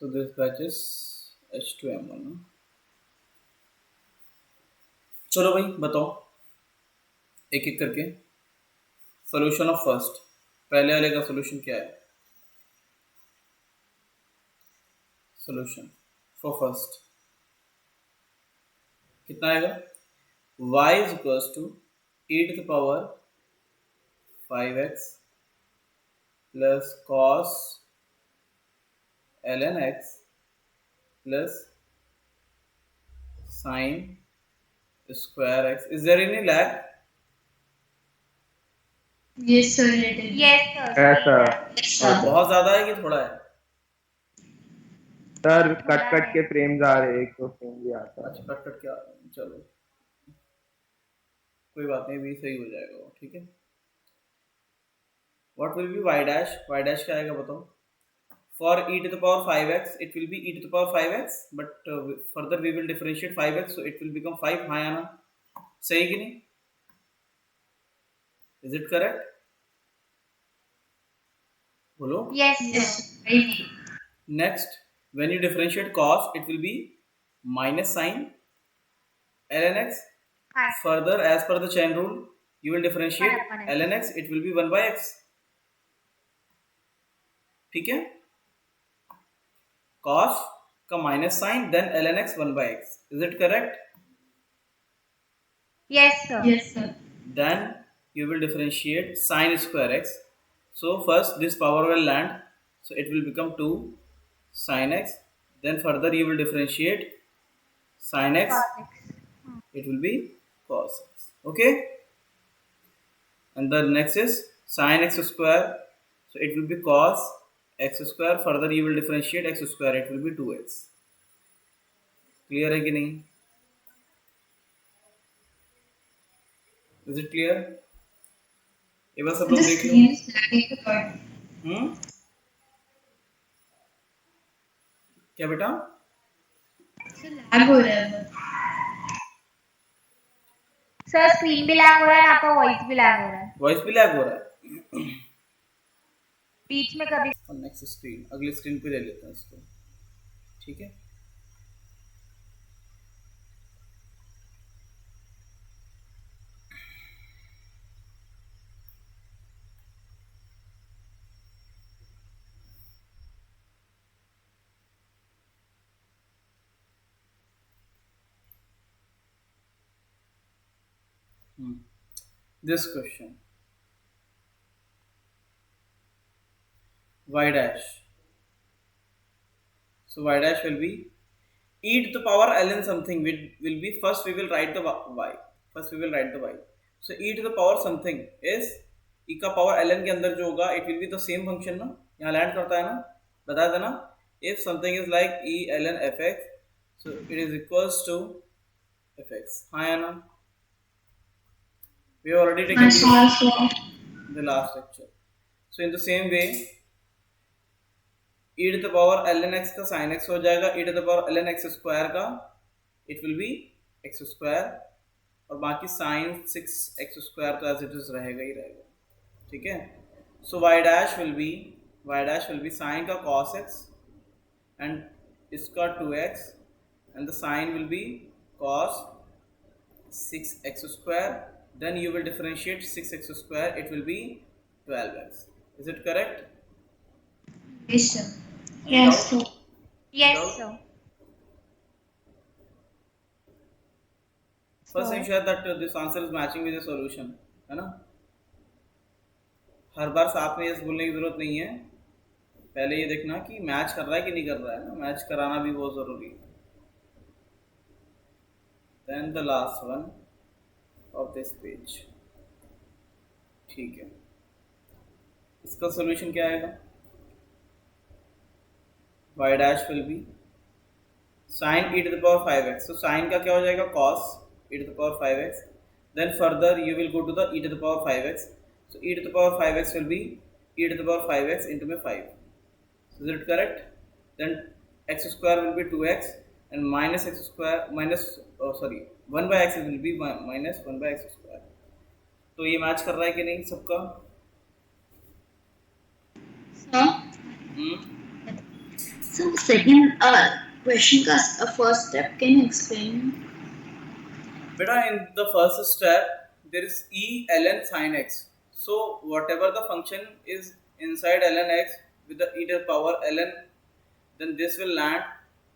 So this batch is H2M1 ना? चलो भाई बताओ एक एक करके सोल्यूशन ऑफ फर्स्ट। पहले वाले का सोल्यूशन क्या है? सोल्यूशन फॉर फर्स्ट कितना आएगा? y is equals to e to the power 5x plus cos ln x plus sin square x. Is there any lag? Yes, sir, it is. Yes, sir. ऐसा Yes, और sir. बहुत ज़्यादा है कि थोड़ा है? सर थोड़ा कट कट है। के फ्रेम्स आ रहे हैं, एक तो फ्रेम भी आता अच्छा है। कट कट क्या? चलो कोई बात नहीं, भी सही हो जाएगा वो, ठीक है। What will be y dash? Y dash क्या आएगा बताओ? For e to the power 5x, it will be e to the power 5x, but further we will differentiate 5x, so it will become 5. हाँ या ना? सही कि नहीं? Is it correct? बोलो। Yes, Yes, sir. right. Next, when you differentiate cos, it will be minus sin ln x. Hi. Further, as per the chain rule, you will differentiate 1 upon x. ln x, it will be 1 by x. ठीक है? Cos का minus sign, then ln x 1 by x. Is it correct? Yes, sir. Yes, sir. Then you will differentiate sin square x. So first this power will land, so it will become 2 sin x. Then further you will differentiate sin x, Cos x. it will be cos x. Okay? And the next is sin x square, so it will be cos x square. Further you will differentiate x square, it will be 2x. Clear है कि नहीं? Is it clear? ये बस सब लोग The देख लो। screen is lagging a lot. क्या बेटा? So lag हो रहा है बहुत. सर स्क्रीन भी लैग हो रहा है, आपका वॉइस भी लैग हो रहा है। वॉइस भी लैग हो रहा है? बीच में कभी नेक्स्ट स्क्रीन, अगली स्क्रीन पे ले लेते हैं इसको, ठीक है। This question, y dash. So y dash will be e to the power ln something. Will be first we will write the y. First we will write the y. So e to the power something is e का power ln के अंदर जो होगा, it will be the same function ना, यहाँ land करता है ना, बताया था ना। If something is like e ln fx, so it is equals to fx. हाँ या ना? We have already taken Yes, sir. in the last lecture. So in the same way, e to the power ln x का sin x हो जाएगा, e to the power ln x square का it will be x square, और बाकी sin 6x square तो as it is रहेगा ही रहेगा, ठीक है। So y dash will be sin का cos x and इसका 2x and the sin will be cos 6x square. Then you will differentiate 6x square, it will be 12x. Is it correct? Yes, sir. Any Yes, doubt? sir. yes, Doubt? sir. First ensure that this answer is matching with the solution, है ना। हर बार साथ में yes बोलने की जरूरत नहीं है, पहले ये देखना कि मैच कर रहा है कि नहीं कर रहा है ना, मैच कराना भी बहुत जरूरी है। Then the last one of this page, ठीक है। इसका सॉल्यूशन क्या आएगा? y dash will be sin e to the power 5x. So sin का क्या हो जाएगा? Cos e to the power 5x. Then further you will go to the e to the power 5x. So e to the power 5x will be e to the power 5x into में 5. So is it correct? Then x square will be 2x and minus x square minus 1 by x will be minus 1 by x square. तो ये match कर रहा है कि नहीं सबका? Sir. So second question का first step can you explain? Beta, in the first step there is e ln sin x. So whatever the function is inside ln x with the e to the power ln, then this will land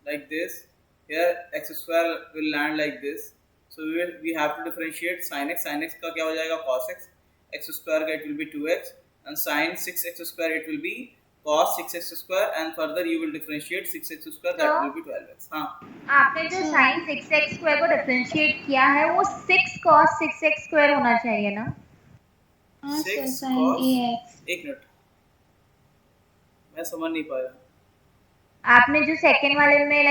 like this. Here x square will land like this. So we have to differentiate sin x. Sin x का क्या हो जाएगा cos x. X square का it will be 2x, and sin 6x square it will be cos 6x square, and further you will differentiate 6x square, that will be 12x. हाँ, आपने जो sin 6x square को differentiate किया है वो 6 cos 6x square होना चाहिए ना? हाँ सर, 6 sin cos, ax. एक मिनट, मैं समझ नहीं पाया. आपने जो सेकंड वाले में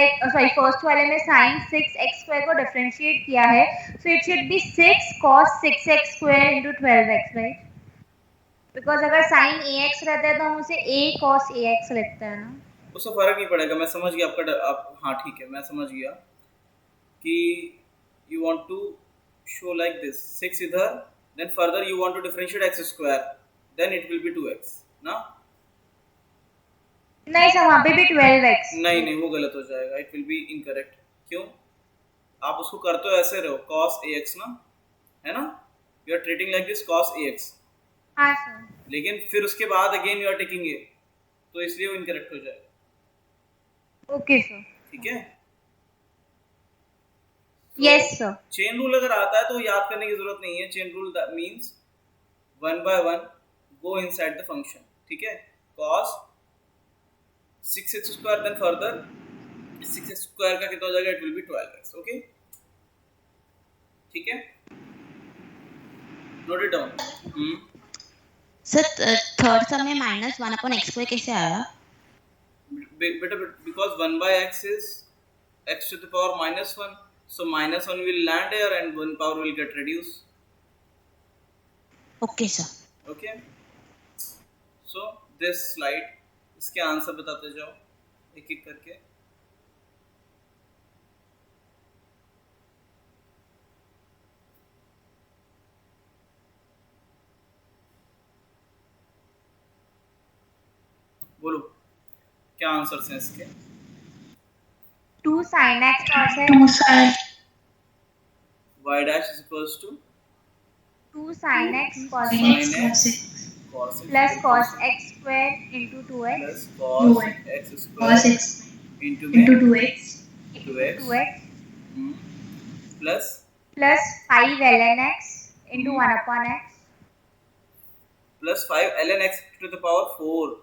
फर्स्ट वाले में sin 6x स्क्वायर को डिफरेंशिएट किया है, so it should be 6 cos 6x square into 12x, right? Because अगर sin ax रहता है तो हम उसे a cos ax लिखते हैं ना. उससे फर्क नहीं पड़ेगा. मैं समझ गया आप हाँ ठीक है, मैं समझ गया कि you want to show like this 6 इधर, then further you want to differentiate x square, then it will be 2x ना. नहीं सर, वहाँ पे भी 12x. नहीं वो गलत हो जाएगा. it will be incorrect. क्यों? आप उसको करते हो ऐसे रहो cos ax ना, है ना. you are treating like this cos ax, हाँ सर. लेकिन फिर उसके बाद again you are taking a, तो इसलिए वो इनकरेक्ट हो जाएगा. Okay sir. ठीक है. Yes sir. चेन रूल अगर आता है तो याद करने की जरूरत नहीं है. Chain rule that means 1 by 1 go inside the function. ठीक है. cos 6x square, then further 6x square का कितना हो जाएगा, it will be 12x. Okay ठीक है, note it down. Sir third सम में -1/x स्क्वायर कैसे आया? बेटा because 1 by x is x to the power -1, so -1 will land here and 1 power will get reduced. Okay sir. Okay, so this slide, इसके answer बताते जाओ एक एक करके. बोलो क्या आंसर्स हैं इसके. 2 sin x cos x. 2 sin. y dash is equals to 2 sin x cos sin x x x cos x plus cos x square into 2x plus cos x square cos x into into 2x 2x 2x plus 5 ln x into 1 upon x plus 5 ln x to the power 4,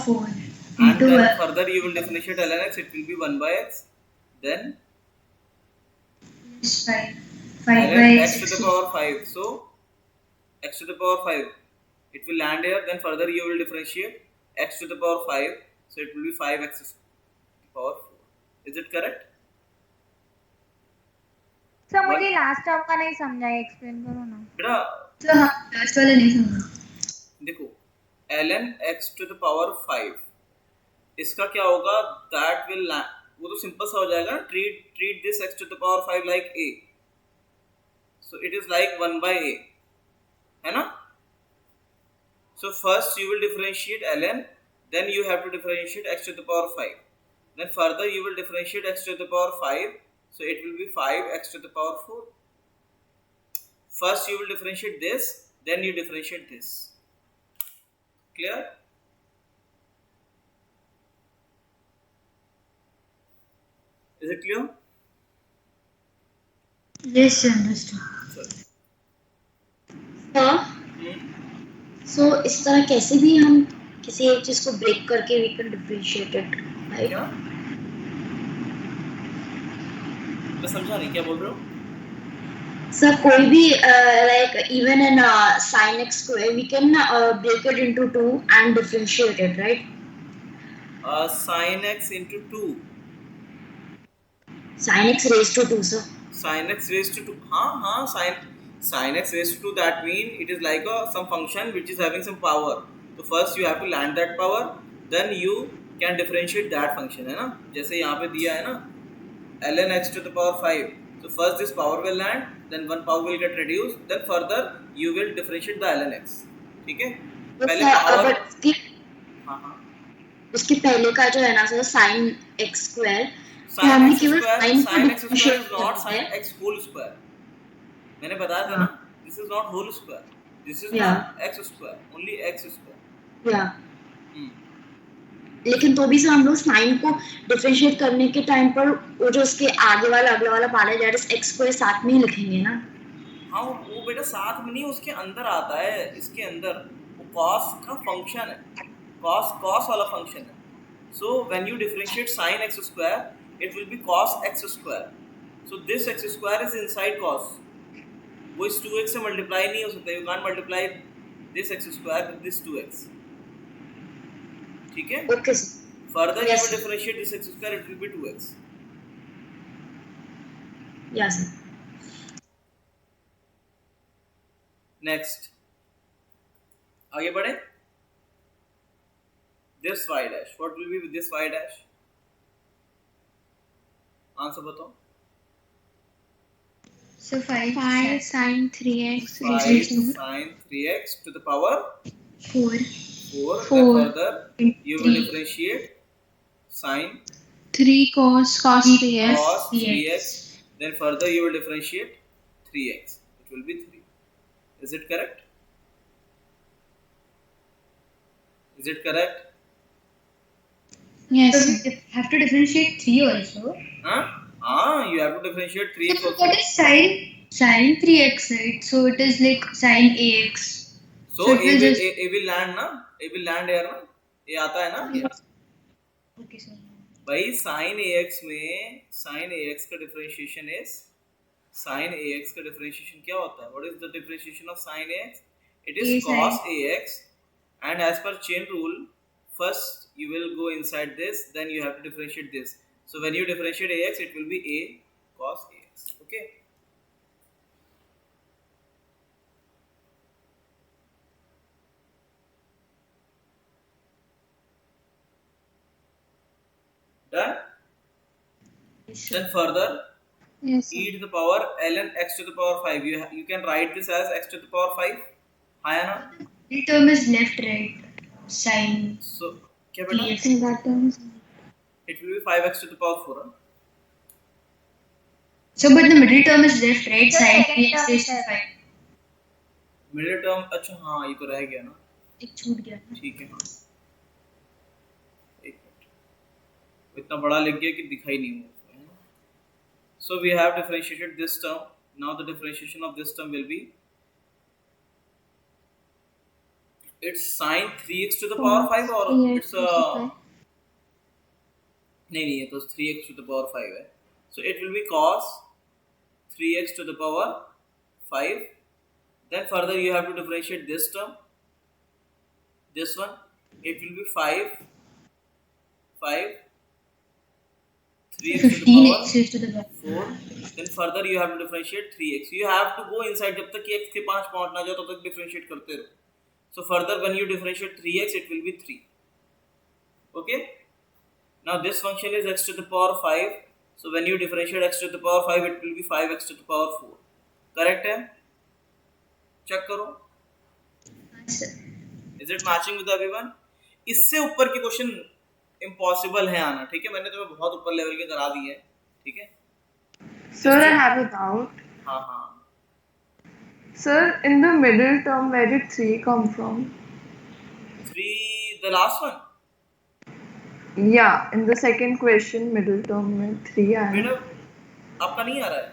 4 and into then further you will differentiate ln x, it will be 1 by x, then 5 by ln x x to the power 5, so x to the power 5 it will land here, then further you will differentiate x to the power 5, so it will be 5x to the power 4. Is it correct? Sir मुझे last term का नहीं समझा, explain करो ना. बेटा तो हाँ last वाला नहीं समझा. देखो ln x to the power 5, इसका क्या होगा, that will land, वो तो सिंपल सा हो जाएगा. treat this x to the power 5 like a, so it is like 1 by a, है ना. So first you will differentiate ln, then you have to differentiate x to the power 5, then further you will differentiate x to the power 5, so it will be 5x to the power 4. First you will differentiate this, then you differentiate this. Clear? Is it clear? Yes, understood. Sorry. हाँ. सो इस तरह कैसे भी हम किसी एक चीज को ब्रेक करके we can differentiate it, right? क्या? मैं समझा नहीं, क्या बोल रहे हो? सर कोई भी like even in sin x square we can break it into 2 and differentiate it, right? Sin x into 2. Sin x raised to 2, sir. Sin x raised to 2. हाँ sin x raised to 2, that mean it is like some function which is having some power. So first you have to land that power, then you can differentiate that function, है ना. जैसे यहाँ पे दिया है ना ln x to the power 5. So first this power will land, then one power will get reduced, then further you will differentiate the ln x. ठीक है. पहले power. हाँ उसके पहले का जो है ना sir sine x square, sin हमने x केवल square sine sin x square is को not sin x whole square. मैंने बताया था ना, this is not whole square, this is Yeah. not x square, only x square. या हम्म, लेकिन तो भी सर हम लोग साइन को डिफरेंशिएट करने के टाइम पर वो जो उसके आगे वाला अगला वाला पार्ट है दैट इज एक्स स्क्वायर साथ में ही लिखेंगे ना। हाँ वो बेटा साथ में नहीं, उसके अंदर आता है, इसके अंदर वो cos का फंक्शन है, cos वाला फंक्शन है. So when you differentiate sin x square, it will be cos x square. So this x square is inside cos. वो इस 2x से मल्टीप्लाई नहीं हो सकता, you can't multiply this x square with this 2x. ठीक है? Okay sir. Further Yes, you will sir. differentiate this x square, it will be 2x. या sir. Next, आगे बढ़े. This y dash, what will be with this y dash? Answer बताओ. So 5 5 sin 3x 5 reducing sin 3x to the power 4 4. Then Four. further you will 3 differentiate sin 3 cos 3x. cos 3x. 3x. Then further you will differentiate 3x. It will be 3. Is it correct? Is it correct? Yes. So we have to differentiate 3 also. Huh? You have to differentiate 3x So also. what is sin 3x, right? So it is like sin ax. So So it will just A will land ना, A will land here ना, ये आता है ना ये. okay sir. भाई sin ax में sin ax का differentiation is sin ax का differentiation क्या होता है? What is the differentiation of sin ax? It is A cos sin. ax, and as per chain rule, first you will go inside this, then you have to differentiate this. So when you differentiate ax, it will be a cos ax. Okay. Done. Yes, sir. Then further, Yes. e to the power ln x to the power 5. You can write this as x to the power 5. हाँ ना? The term is left, right? Sin So क्या बेटा? 3x. In that terms. It will be 5x to the power 4. Huh? So but the middle term is left, right? The Sin second 3x term raised to is 5. Middle term अच्छा हाँ ये तो रह गया ना. एक छूट गया ना. ठीक है. हाँ एक मिनट, इतना बड़ा लिख गया कि दिखाई नहीं हुआ. So we have differentiated this term. Now the differentiation of this term will be, it's sin 3x to the power 5 or 3x it's to the power. नहीं ये तो 3x to the power 5 है. So it will be cos 3x to the power 5. Then further you have to differentiate this term, this one. It will be 5 3x to the 15x power raised to the power 4. Then further you have to differentiate 3x. You have to go inside जब तक कि x के 5 पहुंच ना जाए तब तक differentiate करते रहो. So further when you differentiate 3x, it will be 3. Okay. Now this function is x to the power 5. So when you differentiate x to the power 5, it will be 5x to the power 4. Correct है? Check करो. sir. Is it matching with everyone? इससे ऊपर के question impossible है आना. ठीक है, मैंने तुम्हें बहुत ऊपर लेवल के करा दिए हैं. ठीक है. Sir, I have a doubt. हाँ हाँ. Sir, in the middle term, where did 3 come from? 3, the last one. Yeah, in the second question, middle term में 3 आया. बेटा आपका नहीं आ रहा है.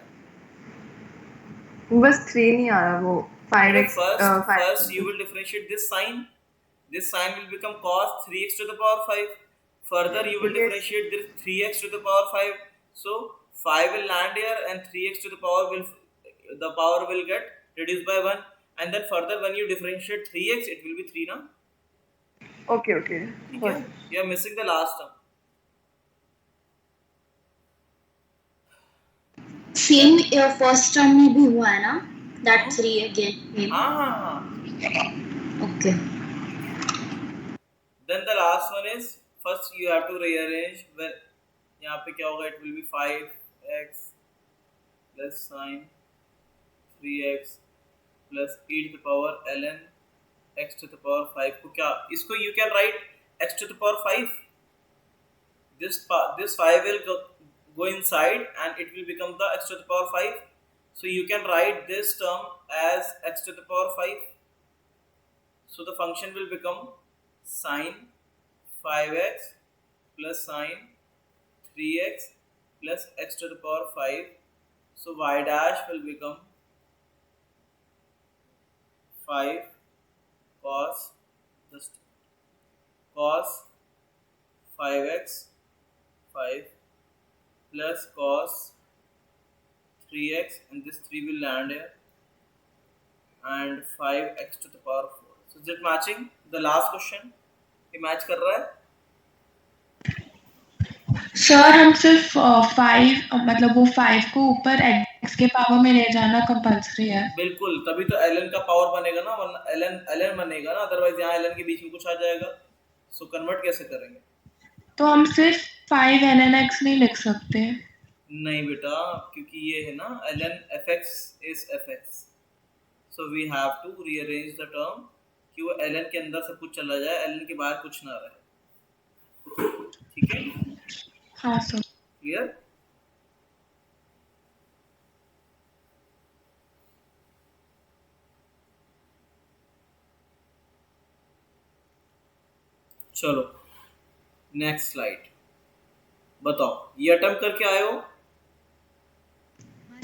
बस 3 नहीं आ रहा वो 5x. First you will differentiate this sign. This sign will become cos 3x to the power 5. Further you will Yes. differentiate this 3x to the power 5. So 5 will land here and 3x to the power will get reduced by 1. And then further when you differentiate 3x, it will be 3 now. Okay. ठीक है? You are missing the last term. Same first term में भी हुआ है ना that 3 again. हाँ. Okay. Then the last one is, first you have to rearrange. When यहाँ पे क्या होगा, it will be 5x plus sin 3x plus e to the power ln x to the power 5 को क्या, इसको you can write x to the power 5 this 5 will go inside and it will become the x to the power 5. So you can write this term as x to the power 5. So the function will become sine 5x plus sine 3x plus x to the power 5. So y dash will become 5 cos just cos 5x 5 plus cos 3x, and this 3 will land here, and 5x to the power 4. So is it matching? The last question ये match कर रहा है? Sir हम सिर्फ 5 मतलब वो 5 को ऊपर x के पावर में ले जाना कंपल्सरी है. बिल्कुल, तभी तो ln का पावर बनेगा ना, वरना ln बनेगा ना, अदरवाइज यहाँ ln के बीच में कुछ आ जाएगा. सो कन्वर्ट कैसे करेंगे? तो हम सिर्फ 5 ln x नहीं लिख सकते. नहीं बेटा, क्योंकि ये है ना ln fx is fx, so we have to rearrange the term कि वो ln के अंदर सब कुछ चला जाए, ln के बाहर कुछ ना रहे. ठीक है? हाँ सर. क्लियर? चलो नेक्स्ट स्लाइड. बताओ, ये अटेम्प्ट करके आए हो?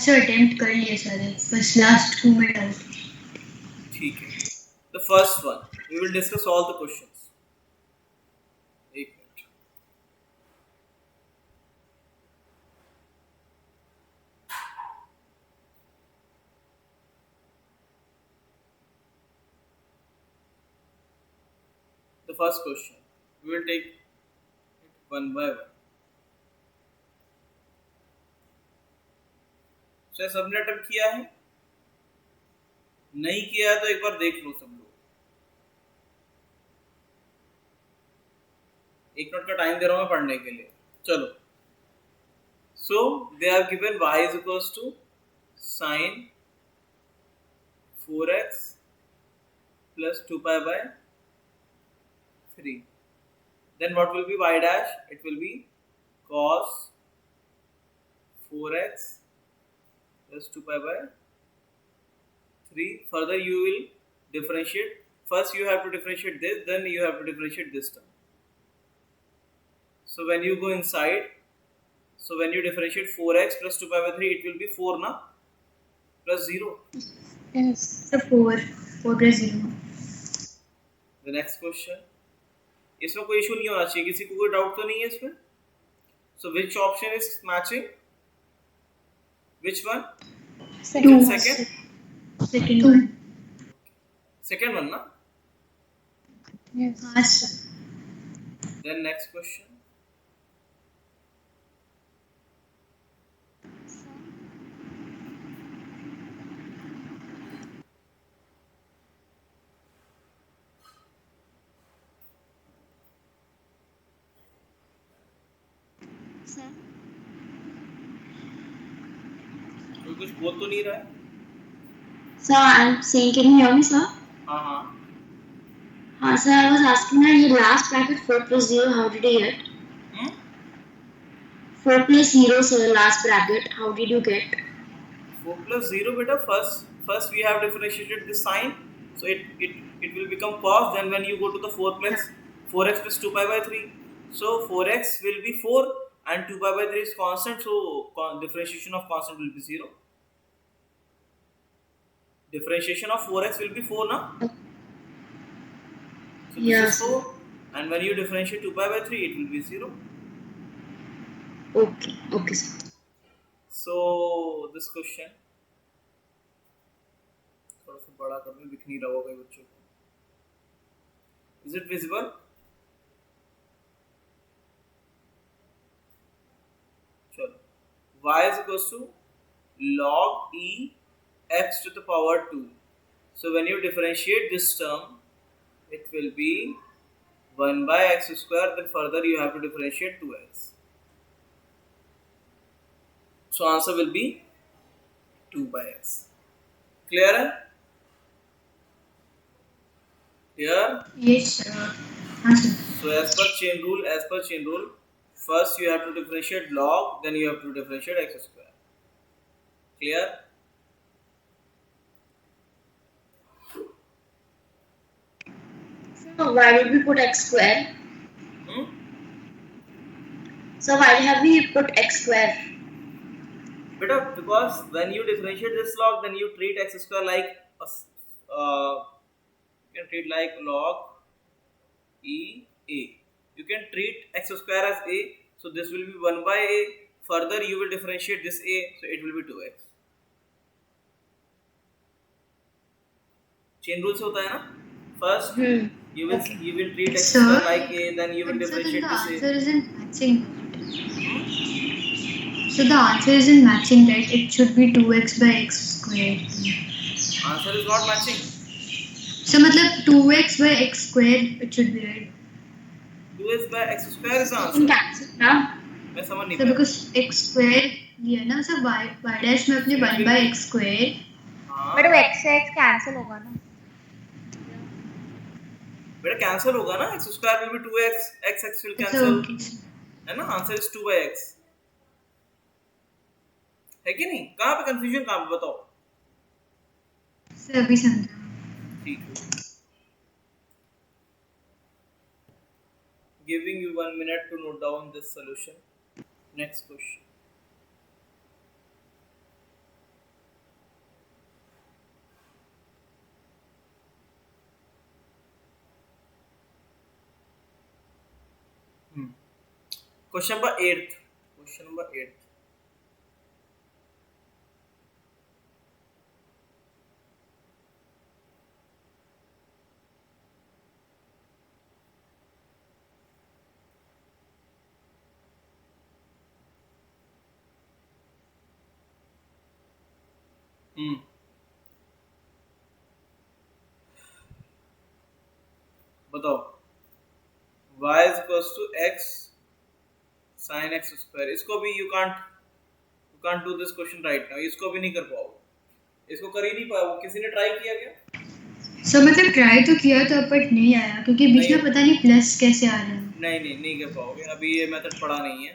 सर अटेम्प्ट कर लिए सारे, बस लास्ट 2 में डाल. ठीक है. The first one we will discuss all the questions. एक minute. The first question we will take it one by one. Sir सबने अटेम्प्ट किया है? नहीं किया है तो एक बार देख लो सब लोग. 1 मिनट का टाइम दे रहा हूं मैं पढ़ने के लिए. चलो. So they have given y is equals to sin 4x plus 2 pi by 3. Then what will be y dash? It will be cos 4x plus 2 pi by 3. Further you will differentiate. First you have to differentiate this, then you have to differentiate this term. So when you go inside, so when you differentiate 4x plus 2 pi by 3, it will be 4 na? Plus 0. Yes. So 4 plus 0. The next question. इसमें कोई issue नहीं होना चाहिए, किसी को कोई doubt तो नहीं है इसमें? So which option is matching? Which one? Second. Second one. Second one na? Yes. हाँ सर. Then next question. कोई कुछ बोल तो नहीं रहा है? Sir, I'm saying, can you hear me, sir? हाँ हाँ. Sir, I was asking that your last bracket 4 plus 0, how did you get? 4 plus 0, sir, last bracket, how did you get? 4 plus 0 beta, first we have differentiated this sign, so it will become cos. Then when you go to the 4 plus 4x plus 2 pi by 3, so 4x will be 4 and 2 pi by 3 is constant, so differentiation of constant will be 0. Differentiation of 4x will be 4 na? So this Yes. is 4, and when you differentiate 2 pi by 3, it will be 0. Okay, sir. So this question थोड़ा सा बड़ा कर दूं, दिख नहीं रहा होगा बच्चों को. Is it visible? चलो. Y is equals to log e x to the power 2. So when you differentiate this term, it will be 1 by x square. Then further you have to differentiate 2x. So answer will be 2 by x. Clear है? Clear? Yes sir. हाँ sir. So as per chain rule, First you have to differentiate log, then you have to differentiate x square. Clear? So why did we put x square? Hmm? So why have we put x square? Because when you differentiate this log, then you treat x square like you can treat like log e a. You can treat x square as a, so this will be 1 by a. Further you will differentiate this a, so it will be 2x. Chain rule से होता है ना? First you will treat x square like a, then you will differentiate the this a. answer isn't matching. So the answer isn't matching, right? It should be 2x by x squared. Answer is not matching. So मतलब 2x by x squared it should be, right? 2x by x square is the You answer. can cancel now. मैं समझ नहीं So पाया. because x squared लिया ना, so y dash में अपने 1 by x squared. हाँ. बट वो x से x कैंसिल होगा ना. बेटा कैंसिल होगा ना, x square will be 2x, x will So cancel, okay. है ना? Answer is 2 by x. है कि नहीं? कहाँ पे कंफ्यूजन, कहाँ पे बताओ? So अभी समझा. ठीक है. Giving you 1 minute to note down this solution. Next question. Question number 8. Question number 8. बताओ. y is equals to x sin x square. इसको भी you can't do this question right now. इसको भी नहीं कर पाओगे. इसको कर ही नहीं पाया. वो किसी ने ट्राई किया क्या? So मतलब ट्राई तो किया था बट नहीं आया, क्योंकि बीच में पता नहीं प्लस कैसे आ रहा है. नहीं कर पाओगे. अभी ये मेथड पढ़ा नहीं है.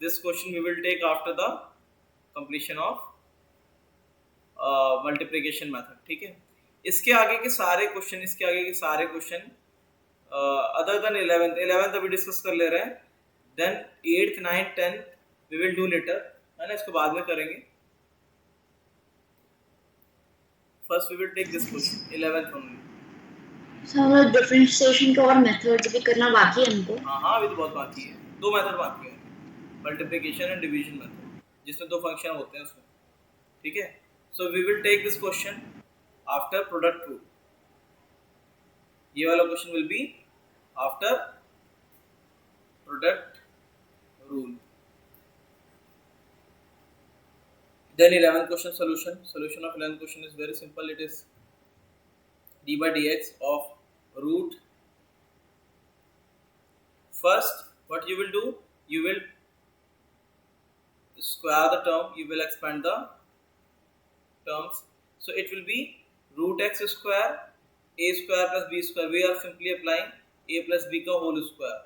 This question we will take after the completion of multiplication method. ठीक है. इसके आगे के सारे क्वेश्चन अदर देन 11th अभी डिस्कस कर ले रहे हैं. Then 8th 9th 10th we will do later, है ना? इसको बाद में करेंगे. First we will take this question 11th only. So differentiation के और मेथड्स भी करना बाकी है हमको. हाँ अभी तो बहुत बाकी है. 2 मेथड बाकी है, मल्टीप्लिकेशन एंड डिवीजन मेथड, जिसमें 2 फंक्शन होते हैं उसमें. ठीक है. So we will take this question after product rule. ये वाला question will be after product rule. Then 11th question solution. Solution of 11th question is very simple. It is d by dx of root. First, what you will do? You will square the term. You will expand the terms. So it will be root x square, a square plus b square. We are simply applying a plus b ka whole square.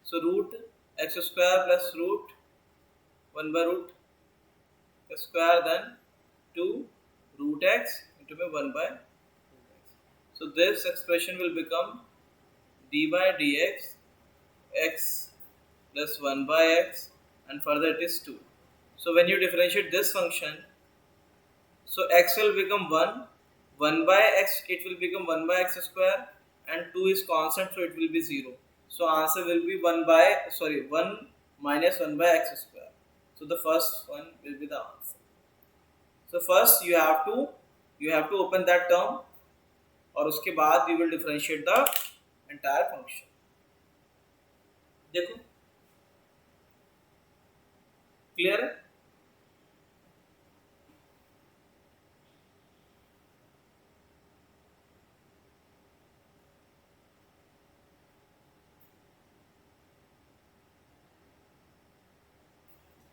So root x square plus root 1 by root square, then 2 root x into 1 by root x. So this expression will become d by dx x plus 1 by x, and further it is 2. So when you differentiate this function, so x will become 1 by x, it will become 1 by x square, and 2 is constant, so it will be 0. So answer will be 1 minus 1 by x square. So the first one will be the answer. So first you have to open that term, और उसके बाद you will differentiate the entire function. देखो clear है?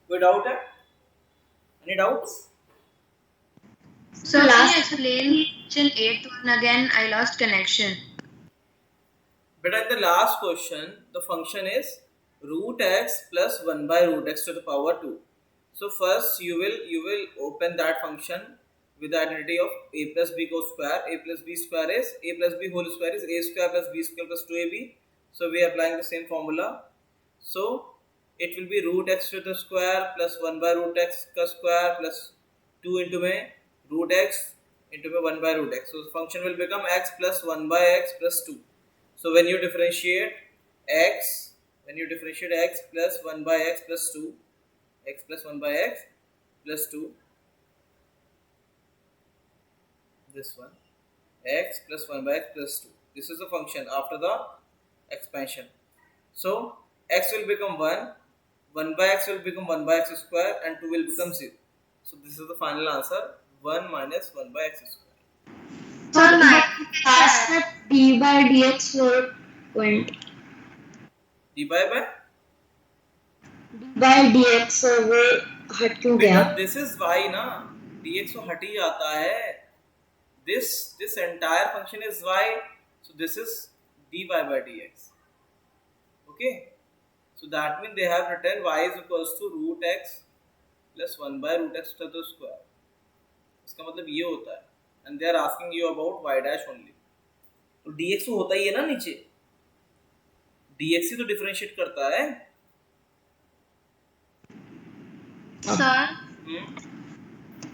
कोई doubt है? Any doubts? So can you explain question 8th one again? I lost connection. But in the last question, the function is root x plus 1 by root x to the power 2. So first you will open that function with the identity of a plus b whole square. A plus b square is a plus b whole square is a square plus b square plus 2ab. So we are applying the same formula. So it will be root x to the square plus 1 by root x square plus 2 into my root x into my 1 by root x. So the function will become x plus 1 by x plus 2. So when you differentiate x plus 1 by x plus 2, x plus 1 by x plus 2, this one, x plus 1 by x plus 2. This is the function after the expansion. So x will become 1, 1 by x will become 1 by x square, and 2 will become 0. So this is the final answer, 1 minus 1 by x square. So last step d by dx went. dy by d by dx वो हट क्यों गया? बेटा this is y ना, dx तो हट ही जाता है. This entire function is y, so this is dy by dx. Okay, so that means they have written y is equals to root x plus 1 by root x to the square. इसका मतलब ये होता है, and they are asking you about y dash only. तो dx तो होता ही है ना नीचे, dx ही तो डिफरेंशिएट करता है. सर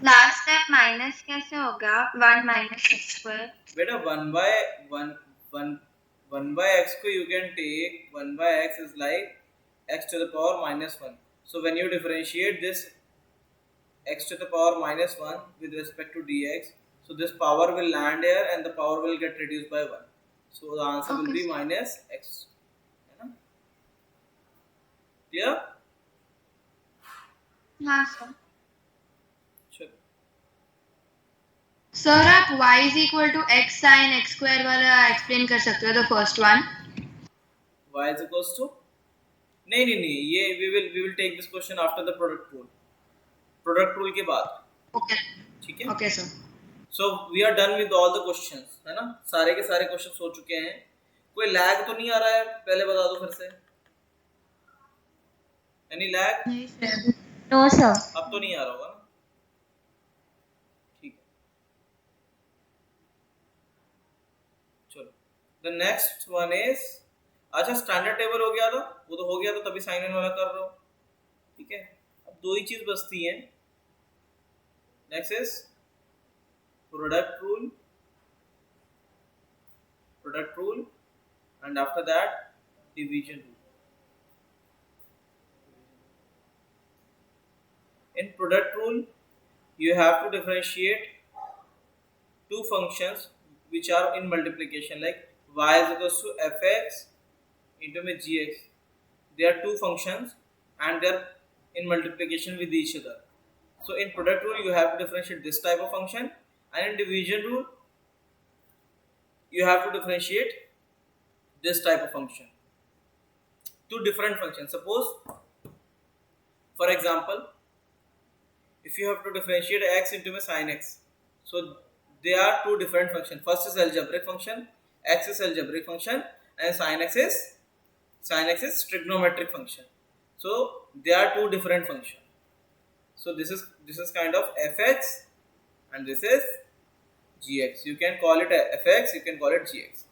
लास्ट स्टेप माइनस कैसे होगा? 1 माइनस एक्स स्क्वायर. बेटा 1 by x को you can take 1 by x is like x to the power minus 1. So when you differentiate this x to the power minus 1 with respect to dx, so this power will land here and the power will get reduced by 1. So the answer will be minus x. है ना? Clear? हाँ sir. चलो. Sir आप y is equal to x sin x square वाला explain कर सकते हो, the first one. Y is equals to नहीं ये we will take this question after the product rule के बाद. ओके ठीक है. Okay sir. So we are done with all the questions, है ना? सारे के सारे क्वेश्चंस हो चुके हैं. कोई लैग तो नहीं आ रहा है? पहले बता दो फिर से. Any lag? No sir. अब तो नहीं आ रहा होगा ना? ठीक है. चलो. The next one is, अच्छा स्टैंडर्ड टेबल हो गया था, वो तो हो गया था तभी साइन इन वाला कर रहा हूँ. ठीक है. अब दो ही चीज बचती है. Next is product rule, and after that division rule. In product rule you have to differentiate two functions which are in multiplication, like y is equals to fx into gx. They are two functions and they are in multiplication with each other. So in product rule you have to differentiate this type of function, and in division rule you have to differentiate this type of function. Two different functions. Suppose for example, if you have to differentiate x into sin x, so they are two different functions. First is algebraic function, x is algebraic function, and sin x is trigonometric function. So they are two different functions. So this is kind of fx and this is gx. You can call it fx, you can call it gx.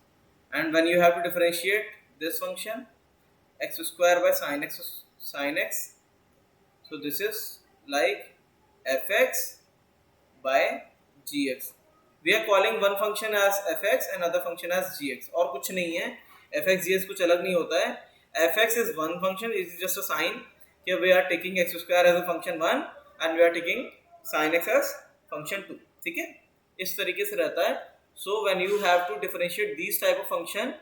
And when you have to differentiate this function x square by sin x, so this is like fx by gx. We are calling one function as fx and other function as gx. और कुछ नहीं है, fx gx कुछ अलग नहीं होता है. fx is one function, it is just a sign कि we are taking x square as a function 1 and we are taking sin x as function 2. ठीक है, इस तरीके से रहता है. So when you have to differentiate these type of function,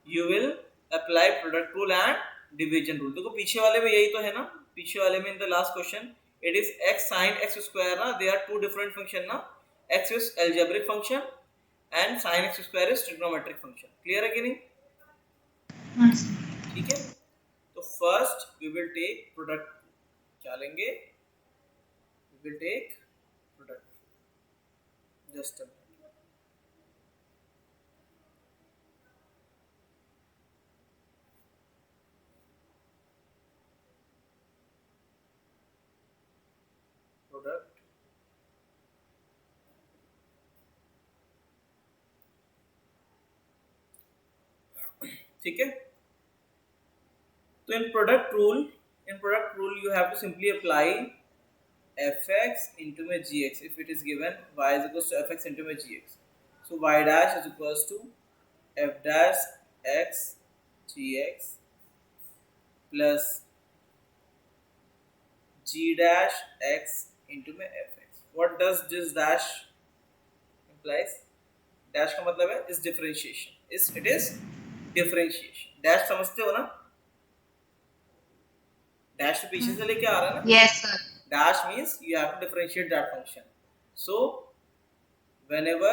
you will apply product rule and division rule. देखो पीछे वाले में यही तो है ना, पीछे वाले में in the last question it is x sin x square ना, they are two different function ना. x is algebraic function and sin x square is trigonometric function. Clear है कि नहीं? ठीक है. तो first we will take product. क्या लेंगे? We will take product. Just a minute. Product ठीक है. तो in product rule you have to simply apply fx into my gx if it is given y is equals to fx into my gx. So y dash is equals to f dash x gx plus g dash x into my fx. What does this dash implies? Dash का मतलब है is differentiation. It is differentiation. Dash समझते हो ना? Dash तो पीछे से लेके आ रहा है ना? Yes, sir. Dash means you have to differentiate that function. So whenever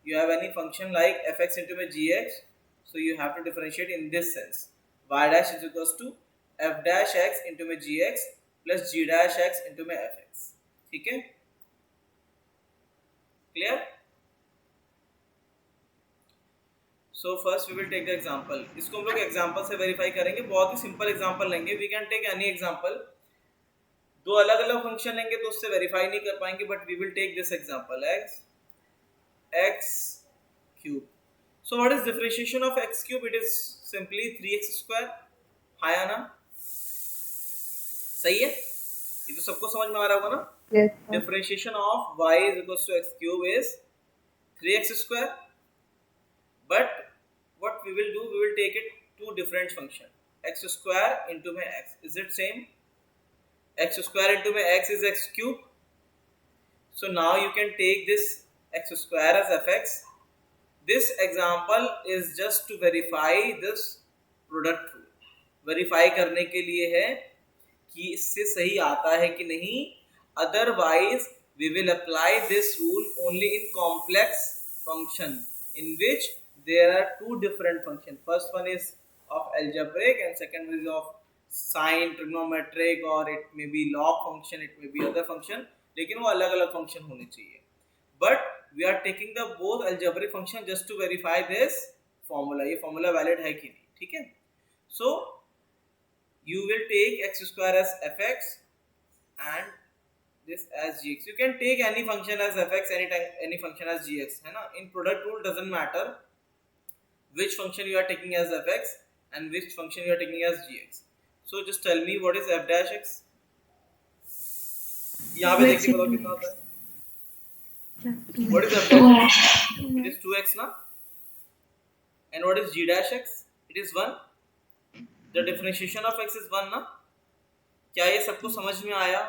you have any function like fx into my gx, so you have to differentiate in this sense. Y dash is equals to f dash x into my gx plus g dash x into my fx. ठीक है? Clear? So first we will take the example. इसको हम लोग example से verify करेंगे. बहुत ही simple example लेंगे. We can take any example. दो अलग अलग फंक्शन लेंगे तो उससे वेरीफाई नहीं कर पाएंगे, but we will take this example x cube. So what is differentiation of x cube? It is simply 3x square. है ना? सही है? ये तो सबको समझ में आ रहा होगा ना? Yes, sir. Differentiation of y is equals to x cube is 3x square. But what we will do, we will take it to different function. x square into में x. Is it same? X square into my x is x cube. So now you can take this x square as fx. This example is just to verify this product rule. Verify करने के लिए है कि इससे सही आता है कि नहीं. Otherwise we will apply this rule only in complex function in which there are two different functions. First one is of algebraic and second one is of sine trigonometric, और it may be log function, it may be other function, लेकिन वो अलग अलग function होने चाहिए. But we are taking the both algebraic function just to verify this formula. ये formula valid है कि नहीं. ठीक है? So you will take x square as f x and this as g x. You can take any function as f x, any function as g x, है ना? In product rule doesn't matter which function you are taking as fx and which function you are taking as gx. So just tell me what is f dash x. यहाँ पे देखिए बताओ कितना होता है. What is f dash x? It is 2x ना. And what is g dash x? It is 1. The differentiation of x is 1 ना. क्या ये सबको समझ में आया?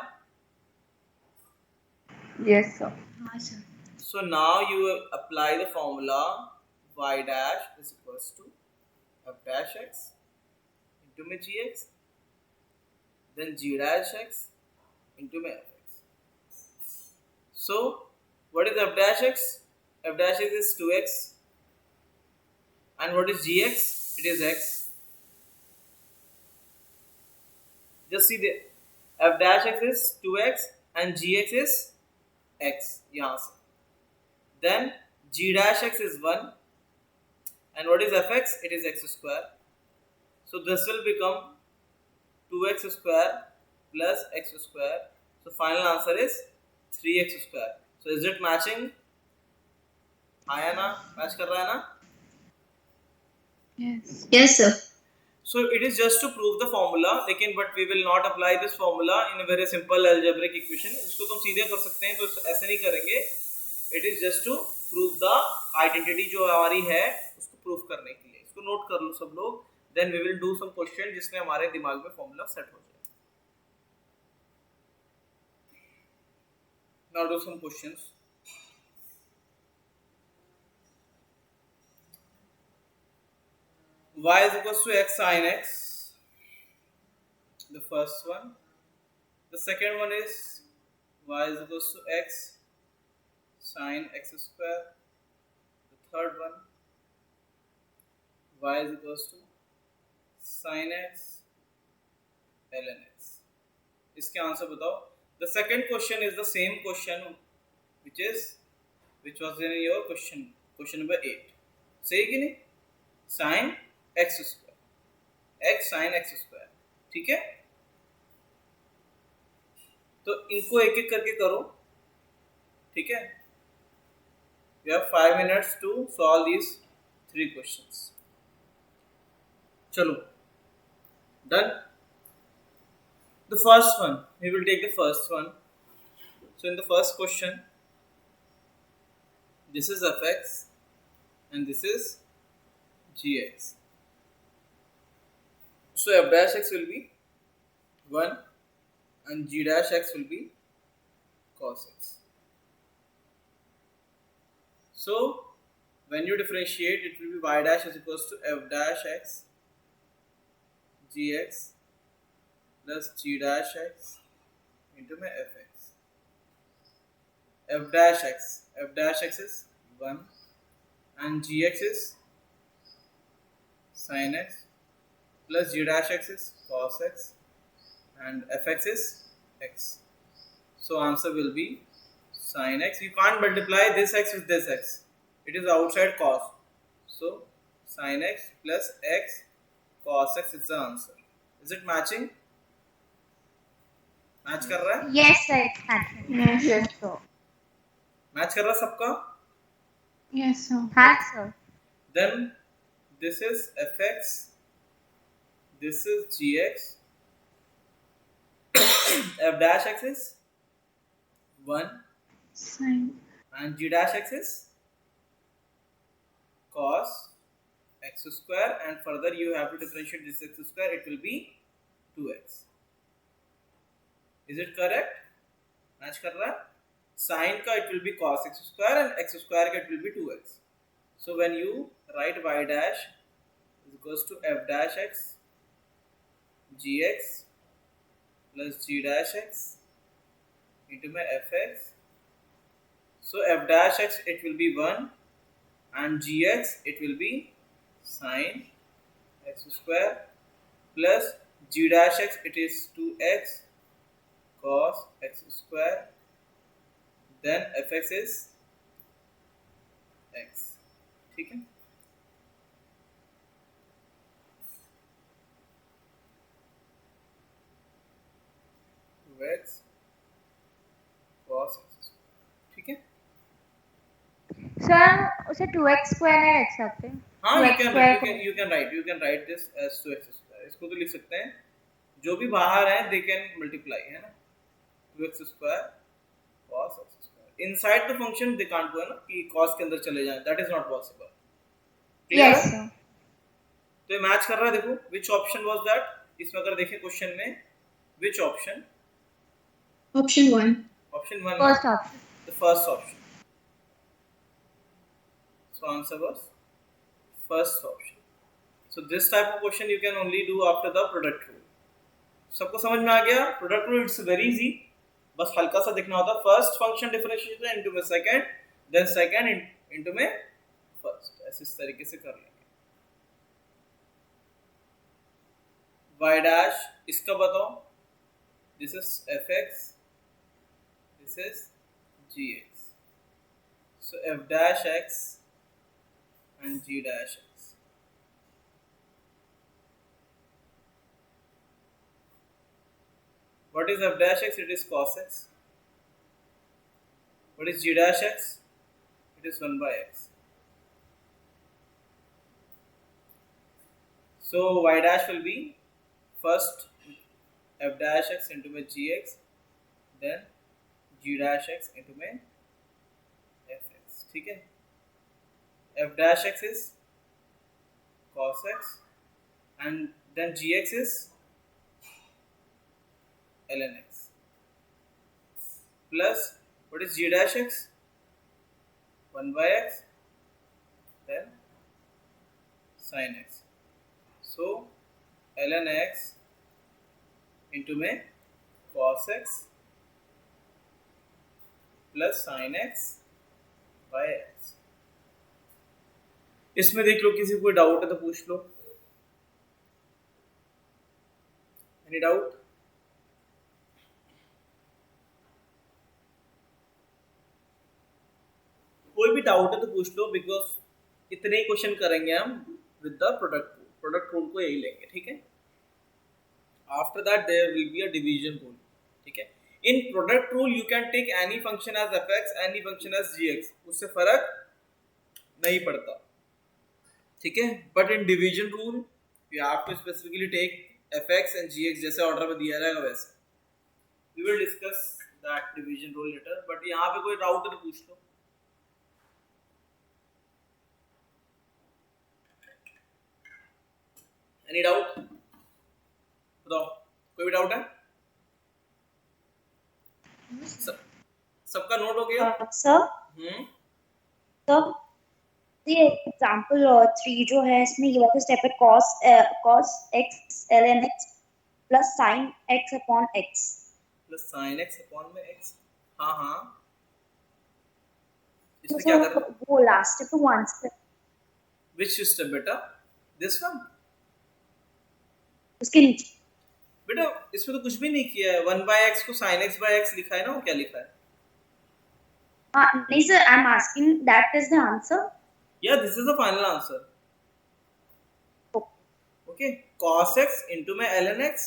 Yes, sir. हाँ sir. So now you apply the formula y dash is equals to f dash x into my gx, then g dash x into my fx. So what is f dash x? F dash x is 2x. And what is gx? It is x. Just see there, f dash x is 2x and gx is x. यहाँ से. Then g dash x is 1. And what is fx? It is x square. So this will become 2x square plus x square. So final answer is 3x square. So is it matching? आया ना? Match कर रहा है ना? Yes. Yes sir. So it is just to prove the formula, लेकिन but we will not apply this formula in a very simple algebraic equation. उसको तुम सीधे कर सकते हैं, तो ऐसे नहीं करेंगे. It is just to prove the identity जो हमारी है उसको प्रूफ करने के लिए. इसको नोट कर लो सब लोग. Then we will do some question जिसमें हमारे दिमाग में फॉर्मूला सेट हो जाए. Now do some questions. Y is equals to x sin x. The first one. The second one is y is equals to x sin x square. The third one, y is equals to sin x ln x. इसके answer बताओ. The second question is the same question which was in your question number 8. सही कि नहीं? sin x square, x sin x square. ठीक है? तो इनको एक एक करके करो, ठीक है। We have 5 minutes to solve these 3 questions. चलो, done. The first one, we will take the first one. So in the first question, this is fx and this is gx. So f dash x will be 1 and g dash x will be cos x. So when you differentiate, it will be y dash is equals to f dash x gx plus g dash x into my fx. F dash x is 1 and gx is sin x plus g dash x is cos x and fx is x. So answer will be sin x. You can't multiply this x with this x. It is outside cos. So sin x plus x cos x is the answer. Is it matching? Match कर रहा है? Yes, sir, it's matching. Yes. So, match कर रहा है सबका? Yes, sir. हाँ sir. Then this is fx, this is gx, f dash x is 1 Sin. and g dash x is cos x square, and further you have to differentiate this x square, it will be 2x. Is it correct? Match कर रहा है? Sin का it will be cos x square and x square का it will be 2x. So when you write y dash is equals to f dash x gx plus g dash x into my fx. So f dash x it will be 1 and gx it will be sin x square plus g dash x it is 2x cos x square, then fx is x. ठीक है? x cos x, ठीक है? Sir, उसे 2x square नहीं रख सकते? हाँ, 2x square को- you can write this as 2x square. इसको तो लिख सकते हैं, जो भी बाहर है they can multiply, है ना? 2x square cos x square. Inside the function they can't go, है ना, कि cos के अंदर चले जाएं. That is not possible. Clear Yes, है? sir. तो ये मैच कर रहा है, देखो. Which option was that? इसमें अगर देखें क्वेश्चन में, which option? Option 1. Option 1. First option. The first option. So answer was first option. So this type of question you can only do after the product rule. सबको समझ में आ गया? Product rule it's very easy. बस हल्का सा देखना होता है. First function differentiation into में second, then second into में first. ऐसे इस तरीके से कर लेंगे. Y dash इसका बताओ. This is fx. This is gx. So f dash x and g dash x. What is f dash x? It is cos x. What is g dash x? It is 1 by x. So y dash will be first f dash x into my gx, then g dash x into my fx. ठीक है? F dash x is cos x and then gx is ln x plus what is g dash x? 1 by x, then sin x. So ln x into में cos x plus sin x by x. इसमें देख लो, किसी को कोई doubt है तो पूछ लो. Any doubt? कोई भी डाउट है तो पूछ लो, बिकॉज इतने ही क्वेश्चन करेंगे हम with the product rule. Product rule को यही लेंगे, ठीक है? After that there will be a division rule, ठीक है? In product rule you can take any function as fx, any function as gx, उससे फर्क नहीं पड़ता, ठीक है। But in division rule you have to specifically take fx and gx, जैसे order में दिया रहेगा वैसे। We will discuss that division rule letter, but यहाँ पे कोई डाउट है तो पूछ लो। एनी डाउट बताओ, कोई भी डाउट है? सबका नोट हो गया? सर ये एग्जांपल 3 जो है इसमें ये वाला स्टेप है cos x ln x plus sin x upon x plus sin x upon में x। हाँ हाँ, तो इसमें क्या कर रहे हो? वो लास्ट स्टेप तो 1 स्टेप विच स्टेप बेटा? दिस वन उसके नीचे बेटा, इसमें तो कुछ भी नहीं किया है। 1/x को sin x by x लिखा है ना, वो क्या लिखा है? नहीं sir, I am asking that is the answer. Yeah, this is the final answer. Okay, cos x into में ln x,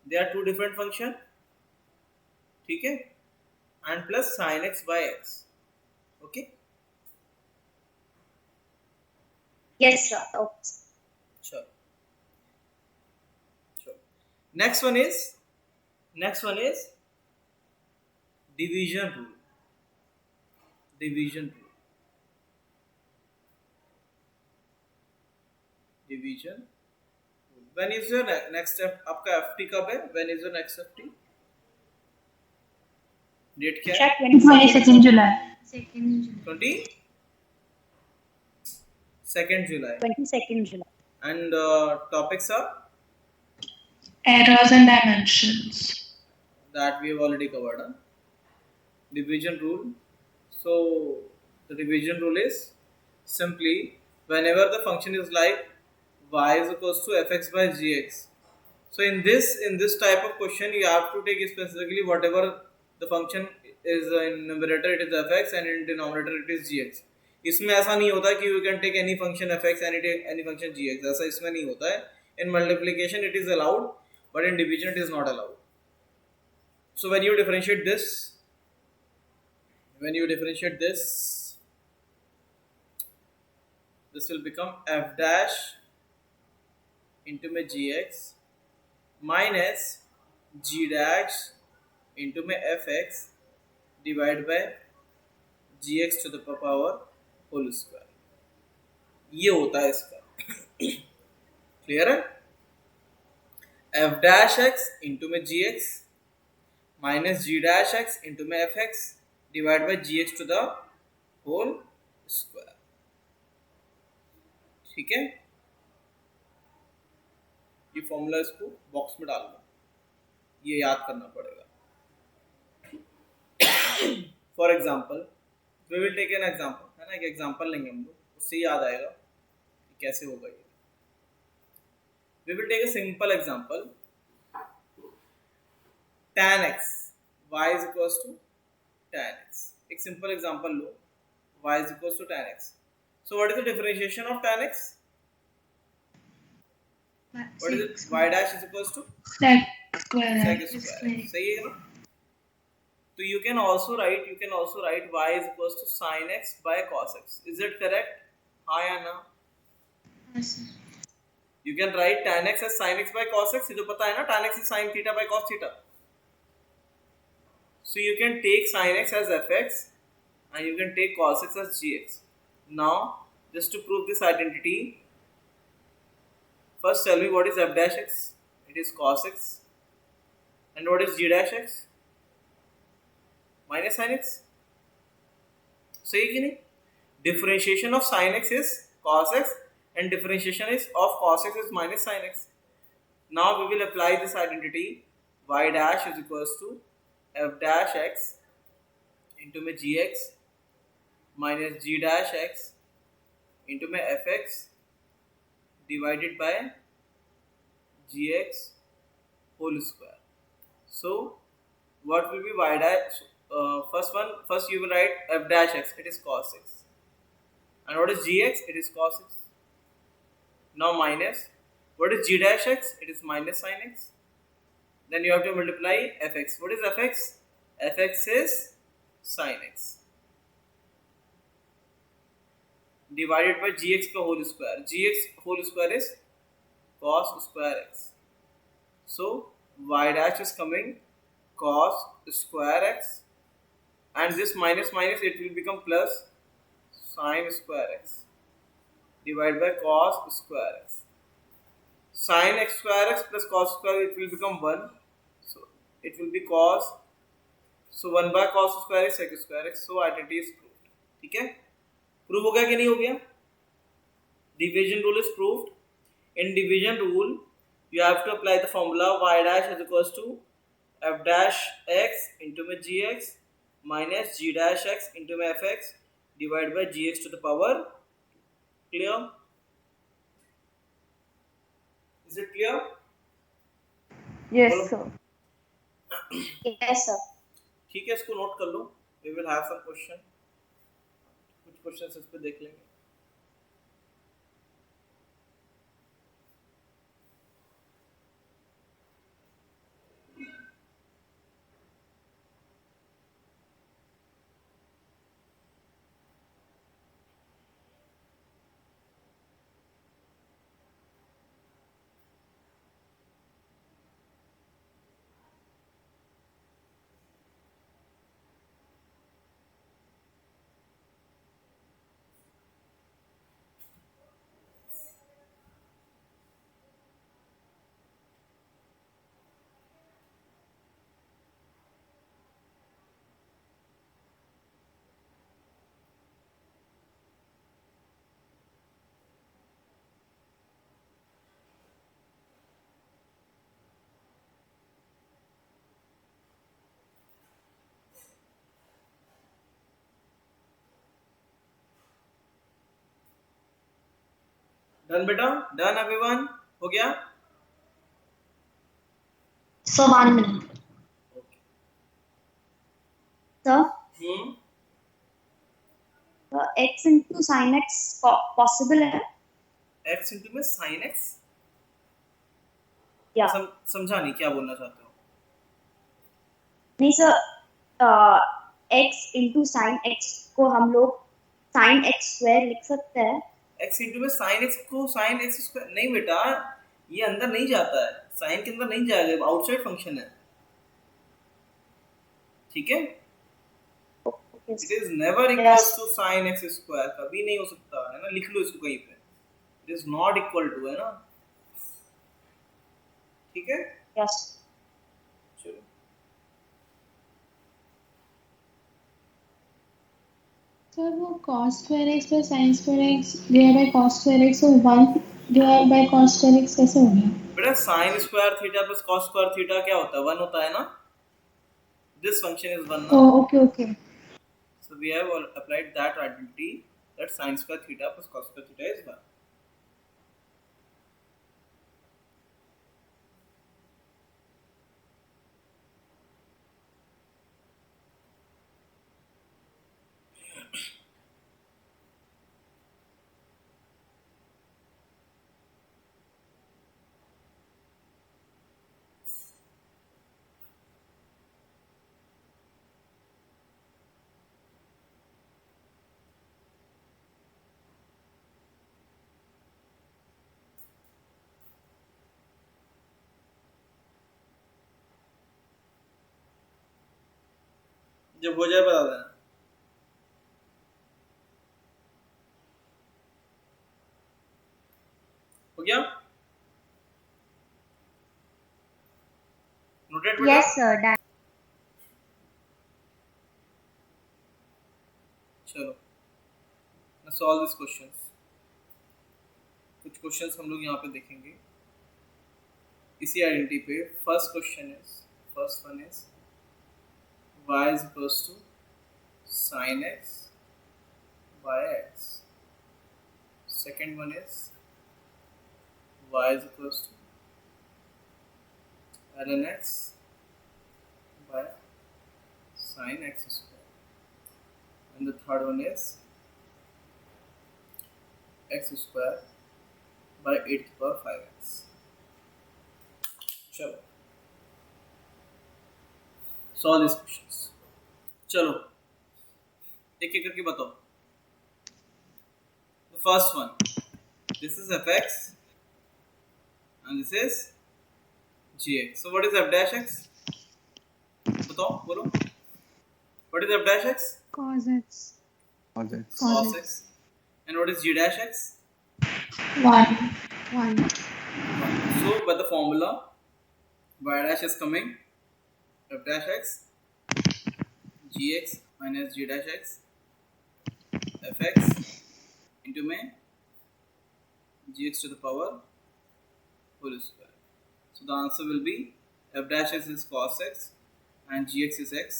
they are two different function, ठीक है, and plus sin x by x. Okay, yes sir, okay sure. Next one is division rule. Division rule. When is your next step? आपका FT कब है? When is your next FT? Date क्या है? 22 जुलाई। 22nd July. 22nd July. And topics are Errors and dimensions. that we have already covered. Division rule. So the division rule is simply whenever the function is like y is equals to fx by gx. So in this type of question you have to take specifically whatever the function is in numerator it is fx and in denominator it is gx. इसमें ऐसा नहीं होता कि you can take any function fx and any function gx, ऐसा इसमें नहीं होता है। In multiplication it is allowed, but in division it is not allowed. So when you differentiate this, this will become f dash into my gx minus g dash into my fx divided by gx to the power whole square. ये होता है इसका। Clear है? f dash x into my gx minus g dash x into my fx divided by gx to the whole square. ठीक है, ये formula इसको box में डाल दो, ये याद करना पड़ेगा। For example we will take an example, है ना, एक एग्जाम्पल लेंगे हम लोग, उससे याद आएगा कि कैसे होगा ये। We will take a simple example, tan x y is equals to tan x। एक सिंपल एग्जाम्पल लो, y is equals to tan x. So what is the differentiation of tan x? What is it? Y dash is equals to Sec square. sec square. सही है ना? तो you can also write y is equals to sin x by cos x. Is it correct? हाँ या ना? You can write tan x as sin x by cos x. ये तो पता है ना, tan x is sin theta by cos theta. So you can take sin x as fx and you can take cos x as gx. Now just to prove this identity, first tell me what is f dash x? It is cos x. And what is g dash x? Minus sin x. सही कि नहीं? Differentiation of sin x is cos x and differentiation is of cos x is minus sin x. Now we will apply this identity, y dash is equals to f dash x into my gx minus g dash x into my fx divided by gx whole square. So what will be y dash? First you will write f dash x, it is cos x, and what is gx? It is cos x. Now minus, what is g dash x? It is minus sin x. then you have to multiply fx. What is fx? Fx is sin x divided by gx का whole square. Gx whole square is cos square x. So y dash is coming cos square x, and this minus minus it will become plus sin square x divided by cos square x. Sin x square x plus cos square it will become 1. So it will be cos. So 1 by cos square is sec square x. So identity is proved. ठीक है? Prove हो गया कि नहीं हो गया? Division rule is proved. In division rule, you have to apply the formula y dash is equals to f dash x into my gx minus g dash x into my fx divided by gx to the power. Clear? Is it clear? Yes, sir. Yes, sir. ठीक है, इसको note कर लो. We will have some question. कुछ questions इस पे देख लेंगे. Done बेटा? Done everyone? हो गया? So 1 minute. Sir, x into sin x possible है? x into में sin x? Yeah. समझा नहीं क्या बोलना चाहते हो? नहीं sir, x into sin x को हम लोग sin x square लिख सकते हैं. x into में sin x को sin x स्क्वायर नहीं बेटा, ये अंदर नहीं जाता है. sin के अंदर नहीं जाएगा, आउटसाइड फंक्शन है. ठीक है? It is never equals to sin x square. कभी नहीं हो सकता है ना. लिख लो इसको कहीं पे. It is not equal to, है ना. ठीक है? Yes. चलो. सर वो cos square x plus sin square x divided by cos square x, so 1 divided by cos square x कैसे हो गया? बेटा sin square theta plus cos square theta क्या होता है? 1 होता है ना. This function is 1 ना. Oh, okay. So we have applied that identity that sin square theta plus cos square theta is 1. जब हो जाए बता देना. हो गया? Noted बेटा? Yes, sir. Done. चलो. Now solve these questions. कुछ क्वेश्चंस हम लोग यहाँ पे देखेंगे. इसी आइडेंटिटी पे first one is y is equals to sin x by x. Second one is y is equals to ln x by sin x square. And the third one is x square by 8 to the power 5x. चलो solve this questions. चलो एक एक करके बताओ। The first one, this is fx and this is gx. So what is f dash x? बताओ, बोलो। What is f dash x? Cos x. Cos x. And what is g dash x? 1. So by the formula, y dash is coming f dash x gx minus g dash x fx into में gx to the power whole square. So the answer will be f dash x is cos x and gx is x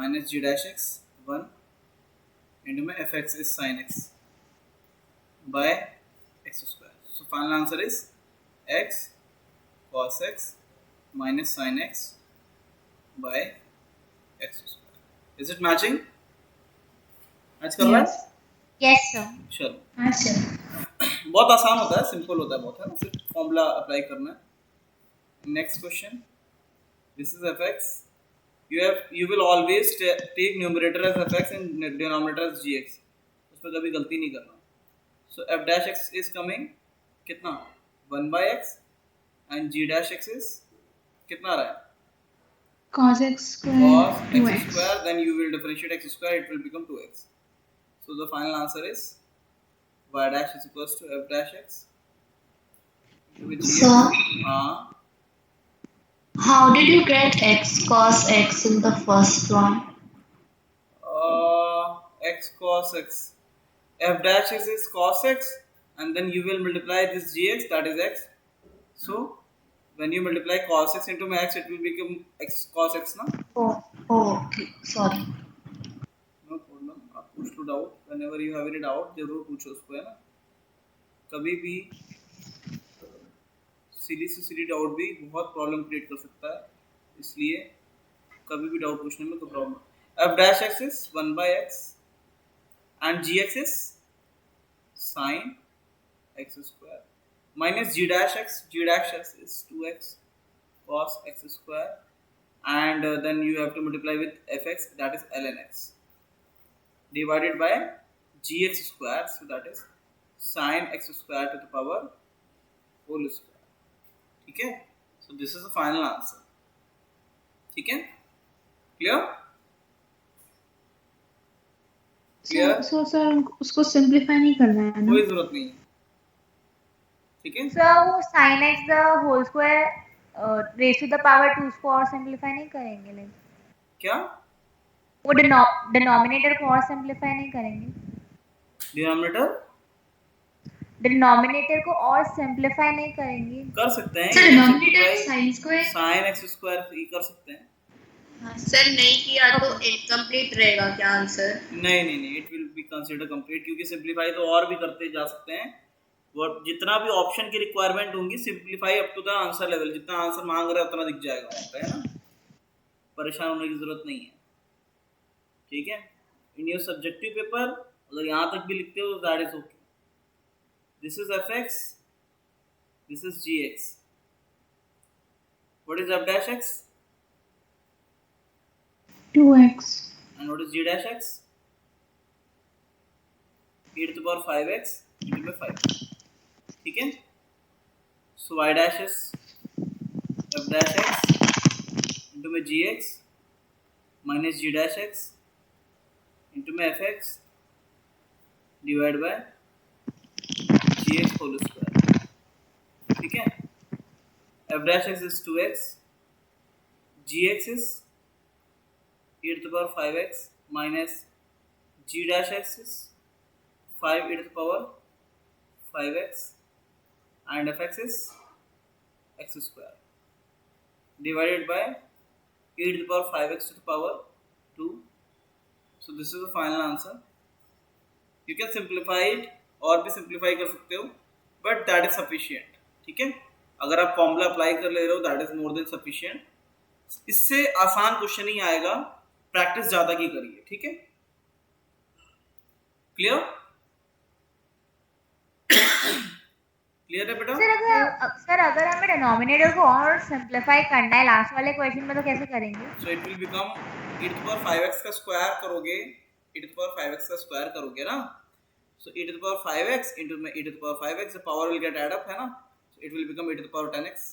minus g dash x 1 into में fx is sin x by x square. So final answer is x cos x minus sin x by x square. Is it matching? Match कर रहा है? Yes, sir. चलो, हाँ sir. बहुत आसान होता है, सिंपल होता है बहुत, है ना, सिर्फ फॉर्मूला अप्लाई करना है। Next question, this is fx. You will always take numerator as fx and denominator as gx. उसमें कभी गलती नहीं करना। So f dash x is coming कितना 1 by x and g dash x is कितना आ रहा है Cos x square. cos x 2x. square. Then you will differentiate x square, it will become 2x. So the final answer is y dash is equals to f dash x with gx. Sir, हाँ, how did you get x cos x in the first one? x cos x, f dash x is cos x and then you will multiply this gx, that is x. So when you multiply cos x into x, it will become x cos x ना. Oh, okay. Sorry. No problem, आप पूछ लो doubt, whenever you have any doubt जरूर पूछो उसको, है ना। कभी भी सीधी से सीधी डाउट भी बहुत प्रॉब्लम क्रिएट कर सकता है, इसलिए कभी भी डाउट पूछने में कोई problem. f dash x is 1 by x and gx is sin x square minus g dash x is 2x cos x square and then you have to multiply with fx, that is ln x, divided by gx square, so that is sin x square to the power whole square. ठीक है, so this is the final answer. ठीक है, clear? Clear? So sir उसको simplify नहीं करना है ना? कोई जरूरत नहीं है, ठीक है। Sir, वो sin x the whole square raised to the power 2 को और simplify नहीं करेंगे like? क्या वो denominator को और simplify नहीं करेंगे? Denominator को और simplify नहीं करेंगे? कर सकते हैं, sir denominator sine square. Sine x square ही कर सकते हैं। सर नहीं किया तो इनकम्प्लीट रहेगा क्या आंसर? नहीं, it will be consider complete, क्योंकि सिंप्लीफाई तो और भी करते जा सकते हैं, और जितना भी ऑप्शन की रिक्वायरमेंट होंगी simplify up to the answer level, जितना आंसर मांग रहा है उतना दिख जाएगा वहाँ पे, है ना, परेशान होने की जरूरत नहीं है, ठीक है। इन योर सब्जेक्टिव पेपर अगर यहाँ तक भी लिखते हो तो that is okay. This is fx, this is gx, what is f dash x 2x. and what is g dash x? e to the power 5x into में 5, ठीक है। so y dash is f dash x into में gx minus g dash x into में fx divided by gx whole square, ठीक है। f dash x is 2x, gx is e to the power 5x minus g dash x is 5 e to the power 5x and fx is x square divided by e to the power 5x to the power 2. So this is the final answer. You can simplify it, और भी simplify कर सकते हो, but that is sufficient, ठीक है। अगर आप formula apply कर ले रहे हो that is more than sufficient. इससे आसान क्वेश्चन ही आएगा, प्रैक्टिस ज्यादा की करिए, ठीक है। क्लियर? क्लियर है बेटा? सर अगर हमें डिनोमिनेटर को और सिंपलीफाई करना है लास्ट वाले क्वेश्चन में तो कैसे करेंगे? So it will become e to the power 5x का स्क्वायर करोगे, e to the power 5x का स्क्वायर करोगे ना, so e to the power 5x into e to the power 5x, the power will get add up है ना, so it will become e to the power 10x.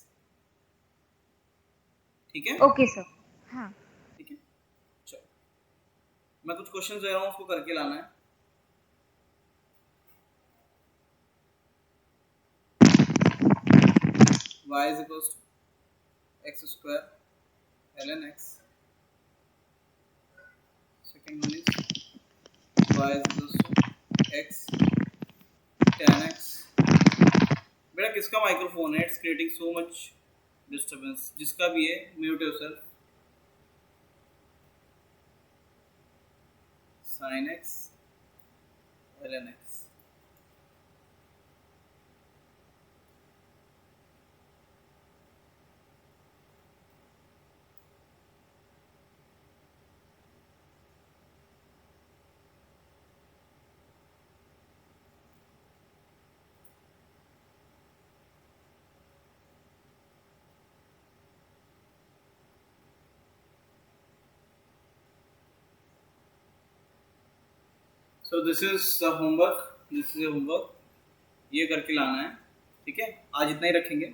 ठीक है? Okay sir. हाँ ठीक है, चलो मैं कुछ क्वेश्चन दे रहा हूँ, उसको करके लाना है। y is equals to x square ln x. Second one is y is equals to x tan x. बेटा किसका माइक्रोफोन है? It's creating so much disturbance. जिसका भी है mute yourself. sin x ln x. So this is the homework. This is a homework. ये करके लाना है, ठीक है? आज इतना ही रखेंगे।